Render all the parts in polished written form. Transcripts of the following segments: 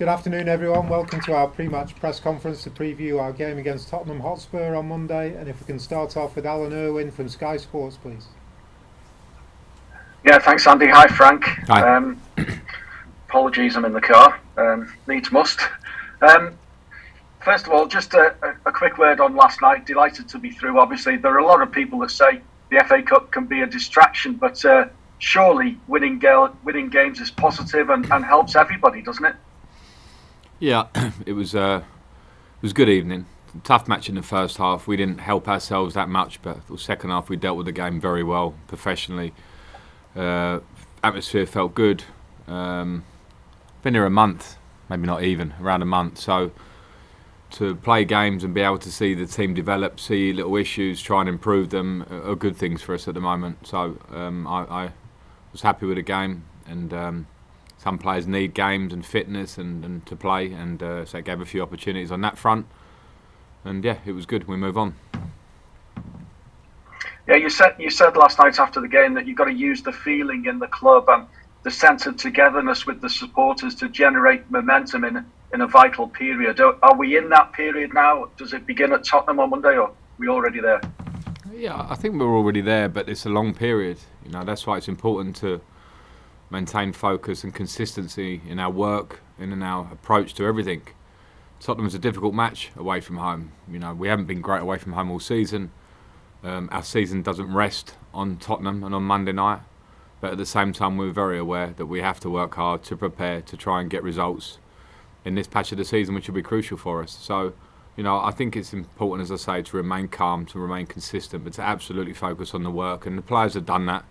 Good afternoon, everyone. Welcome to our pre-match press conference to preview our game against Tottenham Hotspur on Monday. And if we can start off with Alan Irwin from Sky Sports, please. Yeah, thanks, Andy. Hi, Frank. Hi. Apologies, I'm in the car. Needs must. First of all, just a quick word on last night. Delighted to be through. Obviously, there are a lot of people that say the FA Cup can be a distraction, but surely winning games is positive and helps everybody, doesn't it? Yeah, it was a good evening. Tough match in the first half. We didn't help ourselves that much, but the second half we dealt with the game very well, professionally. Atmosphere felt good. Been here a month, maybe not even, around a month. So to play games and be able to see the team develop, see little issues, try and improve them are good things for us at the moment. So I was happy with the game, and some players need games and fitness and to play, and so it gave a few opportunities on that front. And yeah, it was good. We move on. Yeah, you said last night after the game that you've got to use the feeling in the club and the sense of togetherness with the supporters to generate momentum in a vital period. Are we in that period now? Does it begin at Tottenham on Monday, or are we already there? Yeah, I think we're already there, but it's a long period. That's why it's important to maintain focus and consistency in our work and in our approach to everything. Tottenham's a difficult match away from home. We haven't been great away from home all season. Our season doesn't rest on Tottenham and on Monday night, but at the same time we're very aware that we have to work hard to prepare to try and get results in this patch of the season, which will be crucial for us. So, I think it's important, as I say, to remain calm, to remain consistent, but to absolutely focus on the work, and the players have done that.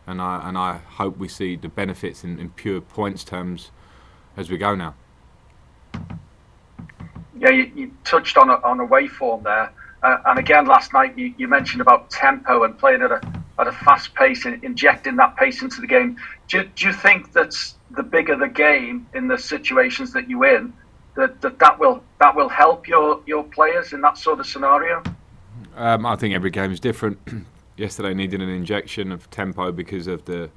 And I hope we see the benefits in pure points terms as we go now. Yeah, you touched on away form there, and again last night you mentioned about tempo and playing at a fast pace and injecting that pace into the game. Do you think that the bigger the game in the situations that you're in, that will help your players in that sort of scenario? I think every game is different. Yesterday needed an injection of tempo because of the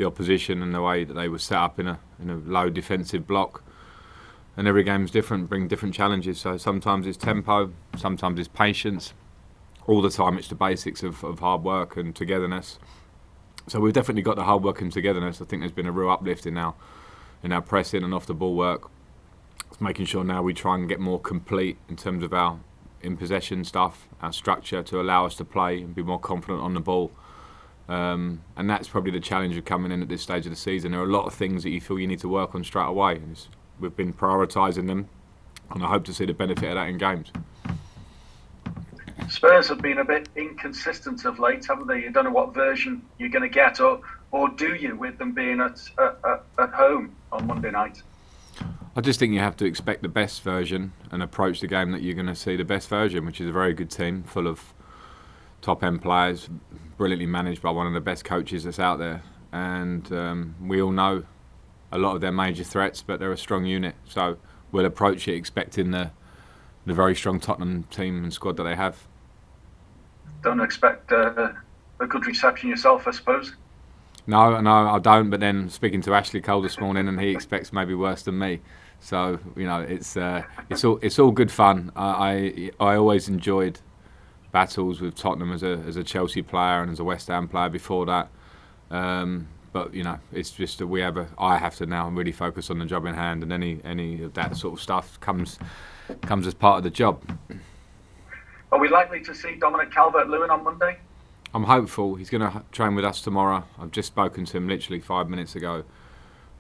opposition and the way that they were set up in a low defensive block. And every game is different, bring different challenges. So sometimes it's tempo, sometimes it's patience. All the time it's the basics of hard work and togetherness. So we've definitely got the hard work and togetherness. I think there's been a real uplift in our pressing and off the ball work. It's making sure now we try and get more complete in terms of our in possession stuff, our structure, to allow us to play and be more confident on the ball. And that's probably the challenge of coming in at this stage of the season. There are a lot of things that you feel you need to work on straight away. And we've been prioritising them, and I hope to see the benefit of that in games. Spurs have been a bit inconsistent of late, haven't they? You don't know what version you're going to get, or do you, with them being at home on Monday night? I just think you have to expect the best version and approach the game that you're going to see the best version, which is a very good team full of top-end players, brilliantly managed by one of the best coaches that's out there. And we all know a lot of their major threats, but they're a strong unit. So we'll approach it expecting the very strong Tottenham team and squad that they have. Don't expect a good reception yourself, I suppose? No, I don't. But then speaking to Ashley Cole this morning, and he expects maybe worse than me. So it's all good fun. I always enjoyed battles with Tottenham as a Chelsea player and as a West Ham player before that. But it's just that I have to now really focus on the job in hand, and any of that sort of stuff comes as part of the job. Are we likely to see Dominic Calvert-Lewin on Monday? I'm hopeful. He's going to train with us tomorrow. I've just spoken to him literally 5 minutes ago, and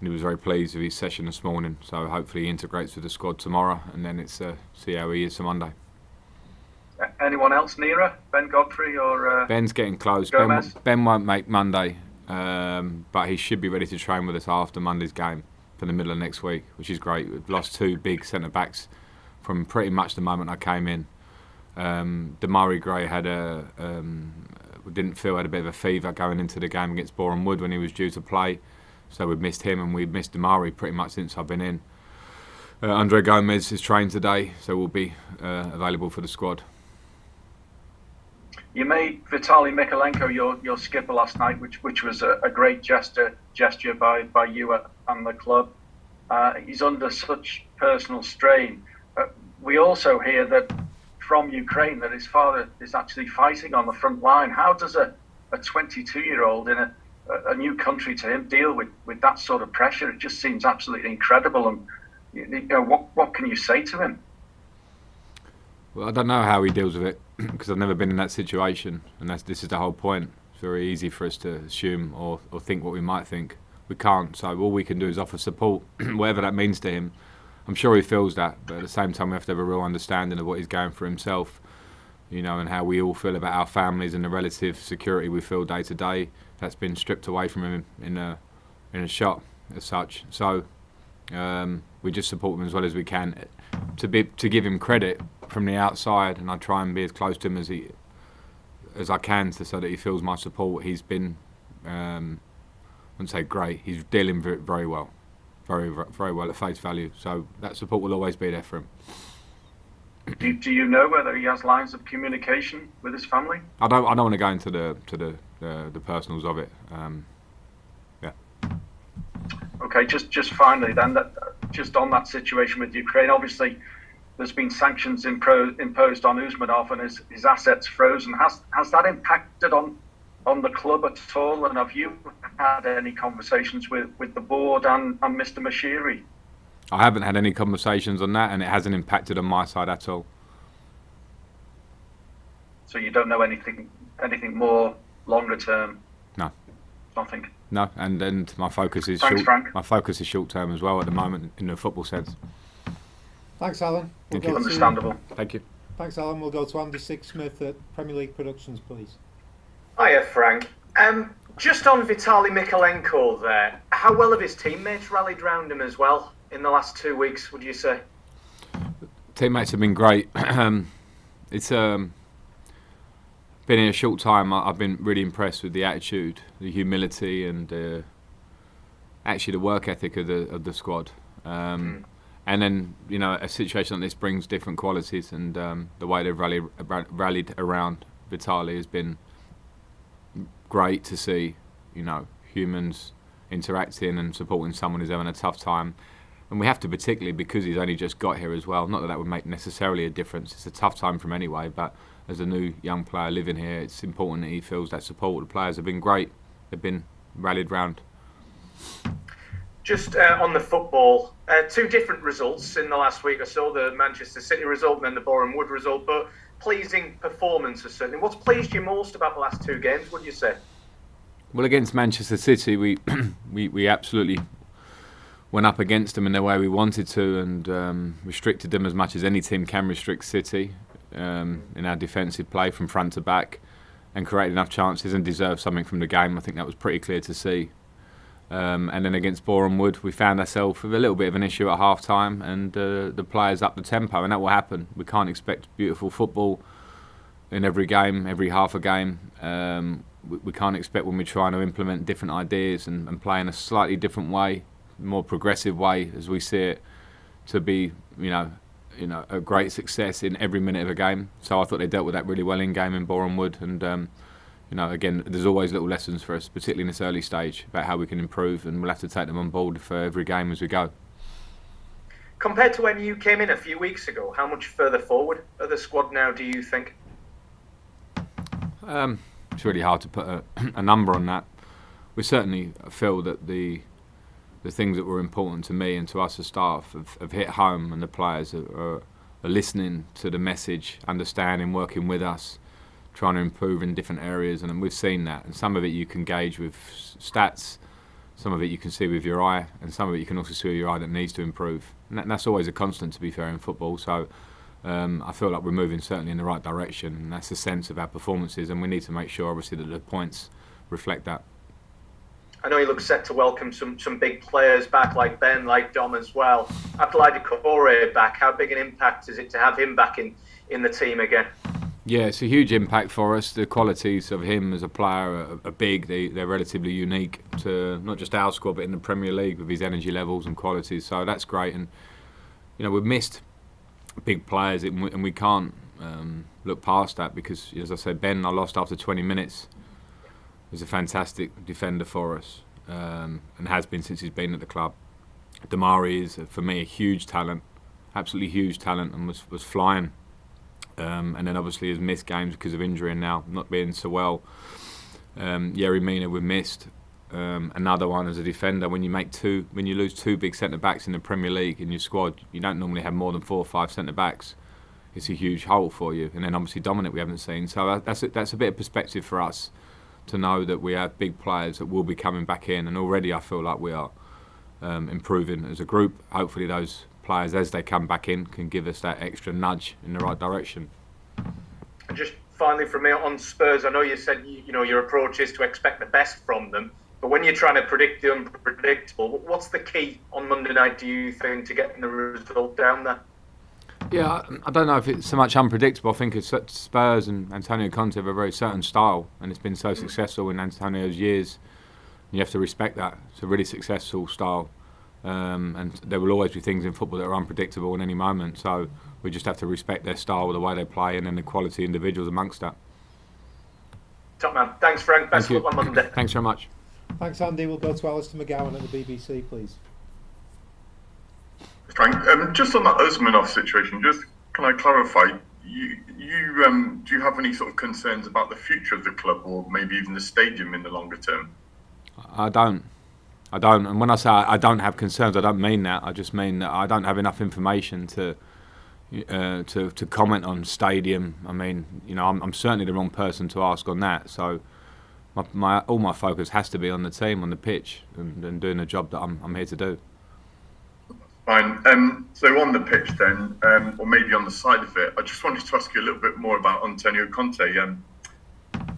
he was very pleased with his session this morning. So hopefully he integrates with the squad tomorrow, and then it's see how he is for Monday. Anyone else, Nira? Ben Godfrey or Ben's getting close. Ben won't make Monday, but he should be ready to train with us after Monday's game for the middle of next week, which is great. We've lost two big centre-backs from pretty much the moment I came in. Damari Gray had a bit of a fever going into the game against Boreham Wood when he was due to play, so we've missed him, and we've missed Damari pretty much since I've been in. Andre Gomez is trained today, so will be available for the squad. You made Vitaly Mykolenko your skipper last night, which was a great gesture by you and the club. He's under such personal strain. We also hear that from Ukraine that his father is actually fighting on the front line. How does a 22-year-old in a new country to him deal with that sort of pressure? It just seems absolutely incredible. And what can you say to him? Well, I don't know how he deals with it because I've never been in that situation, and this is the whole point. It's very easy for us to assume or think what we might think. We can't, so all we can do is offer support, whatever that means to him. I'm sure he feels that, but at the same time we have to have a real understanding of what he's going for himself, and how we all feel about our families and the relative security we feel day to day. That's been stripped away from him in a shot as such. So we just support him as well as we can. To give him credit from the outside, and I try and be as close to him as I can, so that he feels my support. He's been, I wouldn't say great. He's dealing very well, very well at face value. So that support will always be there for him. Do you know whether he has lines of communication with his family? I don't want to go into the personals of it. Yeah. Okay, just finally then, just on that situation with Ukraine, obviously there's been sanctions imposed on Usmanov and his assets frozen. Has that impacted on the club at all? And have you had any conversations with the board and Mr. Mashiri? I haven't had any conversations on that, and it hasn't impacted on my side at all. So you don't know anything more longer term? No. Nothing? No, and my focus is Thanks, Frank. My focus is short term as well at the moment in the football sense. Thanks, Alan. Thank you. Understandable. Thank you. Thanks, Alan. We'll go to Andy Sixsmith at Premier League Productions, please. Hiya, Frank. Just on Vitaly Mykolenko there, how well have his teammates rallied round him as well in the last 2 weeks, would you say? Teammates have been great. It's been in a short time. I've been really impressed with the attitude, the humility, and actually the work ethic of the squad. And then a situation like this brings different qualities, and the way they've rallied around Vitaly has been great to see. Humans interacting and supporting someone who's having a tough time. And we have to, particularly because he's only just got here as well. Not that would make necessarily a difference. It's a tough time for him anyway, but as a new young player living here, it's important that he feels that support. The players have been great. They've been rallied round. Just on the football, two different results in the last week. I saw the Manchester City result and then the Boreham Wood result, but pleasing performances certainly. What's pleased you most about the last two games, would you say? Well, against Manchester City, we absolutely went up against them in the way we wanted to, and restricted them as much as any team can restrict City in our defensive play from front to back, and created enough chances and deserved something from the game. I think that was pretty clear to see. And then against Boreham Wood, we found ourselves with a little bit of an issue at half time, and the players upped the tempo, and that will happen. We can't expect beautiful football in every game, every half a game. We can't expect, when we're trying to implement different ideas and play in a slightly different way, more progressive way as we see it, to be a great success in every minute of a game. So I thought they dealt with that really well in game in Boreham Wood, and again, there's always little lessons for us, particularly in this early stage, about how we can improve, and we'll have to take them on board for every game as we go. Compared to when you came in a few weeks ago, how much further forward are the squad now, do you think? It's really hard to put a number on that. We certainly feel that the things that were important to me and to us as staff have hit home, and the players are listening to the message, understanding, working with us, trying to improve in different areas, and we've seen that. And some of it you can gauge with stats, some of it you can see with your eye, and some of it you can also see with your eye that needs to improve. And that's always a constant, to be fair, in football. So I feel like we're moving certainly in the right direction, and that's the sense of our performances, and we need to make sure, obviously, that the points reflect that. I know you look set to welcome some big players back, like Ben, like Dom as well. Abdoulaye Doucouré back, how big an impact is it to have him back in the team again? Yeah, it's a huge impact for us. The qualities of him as a player are big. They're relatively unique to not just our squad, but in the Premier League, with his energy levels and qualities. So that's great. And we've missed big players, and we can't look past that, because, as I said, Ben, I lost after 20 minutes. He's a fantastic defender for us, and has been since he's been at the club. Damari is, for me, a huge talent, absolutely huge talent, and was flying. And then obviously has missed games because of injury and now not being so well. Yerry Mina we've missed. Another one as a defender. When you lose two big centre backs in the Premier League in your squad, you don't normally have more than 4 or 5 centre backs. It's a huge hole for you. And then obviously Dominic we haven't seen. So that's a bit of perspective for us to know that we have big players that will be coming back in. And already I feel like we are improving as a group. Hopefully those players, as they come back in, can give us that extra nudge in the right direction. And just finally from me on Spurs, I know you said your approach is to expect the best from them. But when you're trying to predict the unpredictable, what's the key on Monday night, do you think, to getting the result down there? Yeah, I don't know if it's so much unpredictable. I think it's Spurs and Antonio Conte have a very certain style, and it's been so successful in Antonio's years. You have to respect that. It's a really successful style, and there will always be things in football that are unpredictable in any moment. So we just have to respect their style, the way they play, and then the quality individuals amongst that. Top man. Thanks, Frank. Best of luck on Monday. Thanks very much. Thanks, Andy. We'll go to Alistair McGowan at the BBC, please. Frank, just on that Usmanov situation, just can I clarify? Do you have any sort of concerns about the future of the club, or maybe even the stadium in the longer term? I don't. And when I say I don't have concerns, I don't mean that. I just mean that I don't have enough information to comment on stadium. I mean, I'm certainly the wrong person to ask on that. So all my focus has to be on the team, on the pitch, and doing the job that I'm here to do. Fine. So on the pitch then, or maybe on the side of it, I just wanted to ask you a little bit more about Antonio Conte.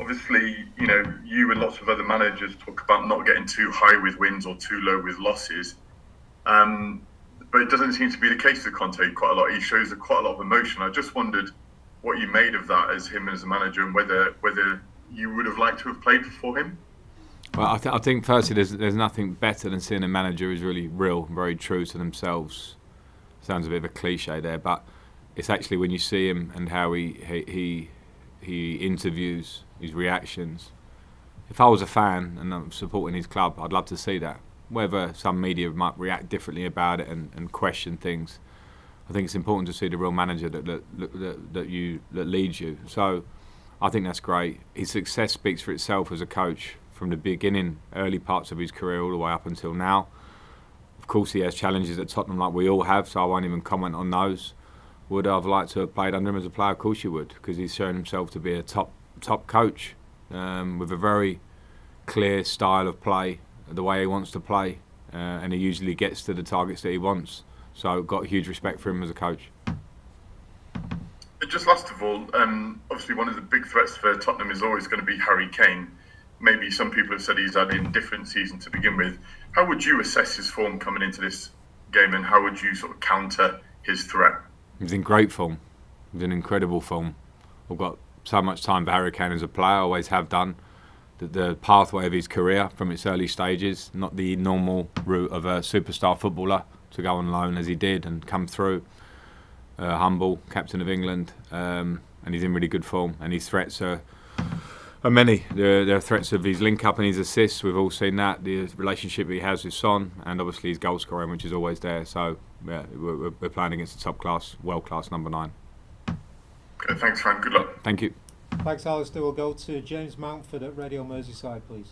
Obviously, you and lots of other managers talk about not getting too high with wins or too low with losses. But it doesn't seem to be the case with Conte quite a lot. He shows quite a lot of emotion. I just wondered what you made of that as him as a manager, and whether you would have liked to have played for him. Well, I think firstly, there's nothing better than seeing a manager who's really real, very true to themselves. Sounds a bit of a cliche there, but it's actually when you see him and how he interviews, his reactions. If I was a fan and I'm supporting his club, I'd love to see that. Whether some media might react differently about it and question things, I think it's important to see the real manager that leads you. So I think that's great. His success speaks for itself as a coach. From the beginning, early parts of his career all the way up until now. Of course he has challenges at Tottenham like we all have, so I won't even comment on those. Would I have liked to have played under him as a player? Of course you would, because he's shown himself to be a top coach with a very clear style of play, the way he wants to play, and he usually gets to the targets that he wants. So got huge respect for him as a coach. Just last of all, obviously one of the big threats for Tottenham is always going to be Harry Kane. Maybe some people have said he's had an indifferent season to begin with. How would you assess his form coming into this game, and how would you sort of counter his threat? He's in great form. He's in incredible form. We've got so much time for Harry Kane as a player, always have done. The pathway of his career from its early stages, not the normal route of a superstar footballer to go on loan as he did and come through. Humble, captain of England, and he's in really good form. And his threats are many. There are threats of his link-up and his assists. We've all seen that. The relationship he has with Son, and obviously his goal scoring, which is always there. So yeah, we're playing against a top-class, world-class number 9. Okay, thanks, Frank. Good luck. Thank you. Thanks, Alistair. We'll go to James Mountford at Radio Merseyside, please.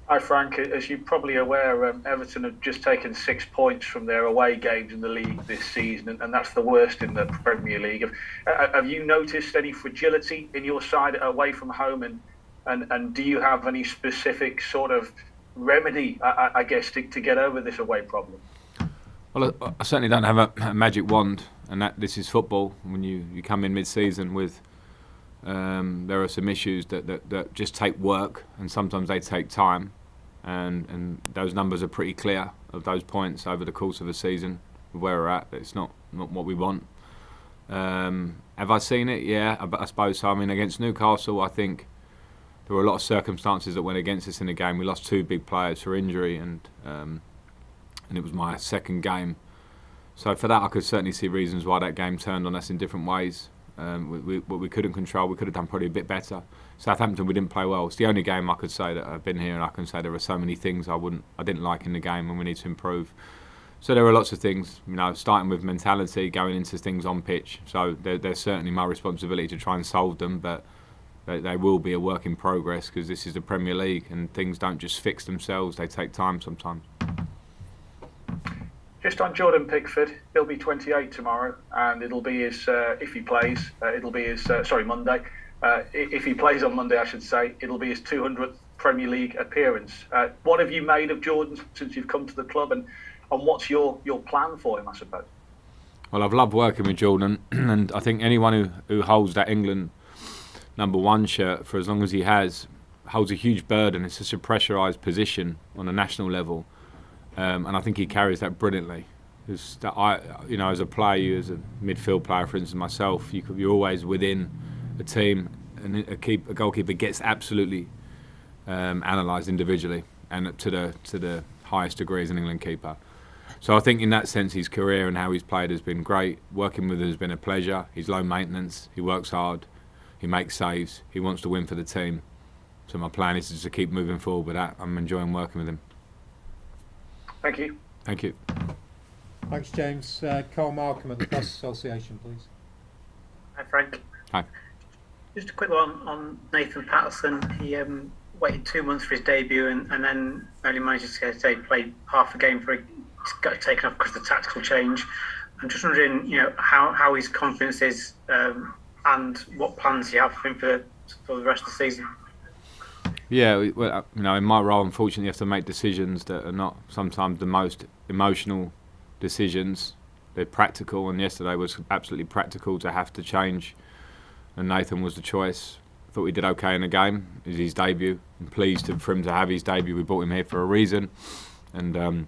Hi Frank, as you're probably aware, Everton have just taken 6 points from their away games in the league this season, and that's the worst in the Premier League. Have you noticed any fragility in your side away from home, and do you have any specific sort of remedy, I guess, to get over this away problem? Well, I certainly don't have a magic wand, and that this is football. When you come in mid-season with there are some issues that just take work, and sometimes they take time, and those numbers are pretty clear of those points over the course of a season, where we're at. It's not what we want. Have I seen it? Yeah, I suppose so. I mean, against Newcastle, I think there were a lot of circumstances that went against us in the game. We lost 2 big players for injury, and it was my second game. So for that, I could certainly see reasons why that game turned on us in different ways. We couldn't control. We could have done probably a bit better. Southampton, we didn't play well. It's the only game I could say that I've been here and I can say there are so many things I didn't like in the game and we need to improve. So there are lots of things, starting with mentality, going into things on pitch. So they're certainly my responsibility to try and solve them, but they will be a work in progress because this is the Premier League and things don't just fix themselves. They take time sometimes. Just on Jordan Pickford, he'll be 28 tomorrow, and it'll be his, if he plays, Monday. If he plays on Monday, I should say, it'll be his 200th Premier League appearance. What have you made of Jordan since you've come to the club, and what's your plan for him, I suppose? Well, I've loved working with Jordan, and I think anyone who holds that England #1 shirt for as long as he has holds a huge burden. It's such a pressurised position on a national level. And I think he carries that brilliantly. As a player, as a midfield player, for instance, myself, you're always within a team, and a goalkeeper gets absolutely analysed individually and to the highest degree as an England keeper. So I think in that sense, his career and how he's played has been great. Working with him has been a pleasure. He's low maintenance. He works hard. He makes saves. He wants to win for the team. So my plan is just to keep moving forward with that. I'm enjoying working with him. Thank you. Thank you. Thanks, James. Carl Markham at the Press Association, please. Hi, Frank. Hi. Just a quick one on Nathan Patterson. He waited 2 months for his debut and then only managed to say played half a game for it, got taken off because of the tactical change. I'm just wondering, how his confidence is and what plans you have for him for the rest of the season. Yeah, well, in my role, unfortunately, you have to make decisions that are not sometimes the most emotional decisions. They're practical, and yesterday was absolutely practical to have to change, and Nathan was the choice. Thought we did okay in the game. It was his debut. I'm pleased for him to have his debut. We brought him here for a reason, and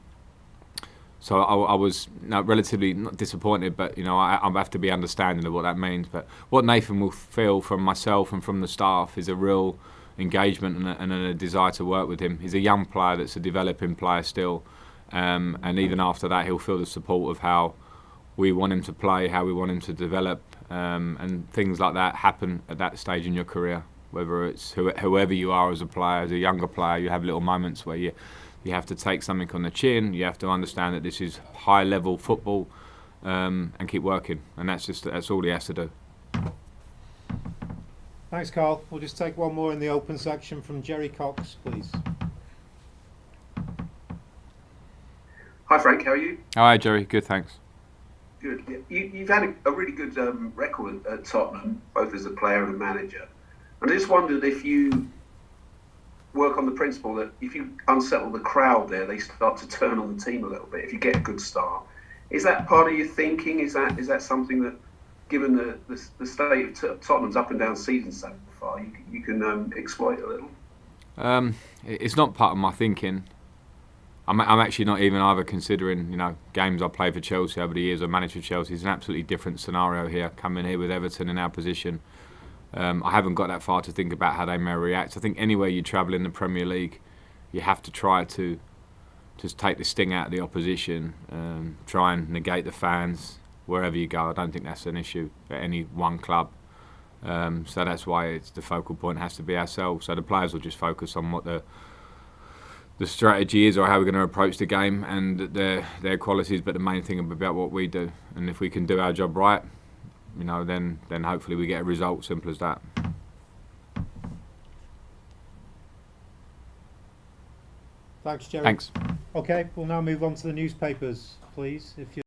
so I was relatively not disappointed, but I have to be understanding of what that means. But what Nathan will feel from myself and from the staff is a real engagement and a desire to work with him. He's a young player that's a developing player still, and even after that he'll feel the support of how we want him to play, how we want him to develop, and things like that happen at that stage in your career. Whether it's whoever you are as a player, as a younger player, you have little moments where you have to take something on the chin. You have to understand that this is high level football, and keep working, and that's all he has to do. Thanks, Carl. We'll just take one more in the open section from Jerry Cox, please. Hi, Frank. How are you? Hi, Jerry. Good, thanks. Good. You've had a really good record at Tottenham, both as a player and a manager. I just wondered if you work on the principle that if you unsettle the crowd there, they start to turn on the team a little bit. If you get a good start, is that part of your thinking? Is that something that, given the state of Tottenham's up and down season so far, you can exploit a little? It's not part of my thinking. I'm actually not even either considering, games I played for Chelsea over the years or managed for Chelsea. It's an absolutely different scenario here, coming here with Everton in our position. I haven't got that far to think about how they may react. I think anywhere you travel in the Premier League, you have to try to just take the sting out of the opposition, try and negate the fans wherever you go. I don't think that's an issue at any one club. So that's why the focal point has to be ourselves. So the players will just focus on what the strategy is or how we're going to approach the game and their qualities, but the main thing about what we do. And if we can do our job right, then hopefully we get a result. Simple as that. Thanks, Jerry. Thanks. Okay, we'll now move on to the newspapers, please. If you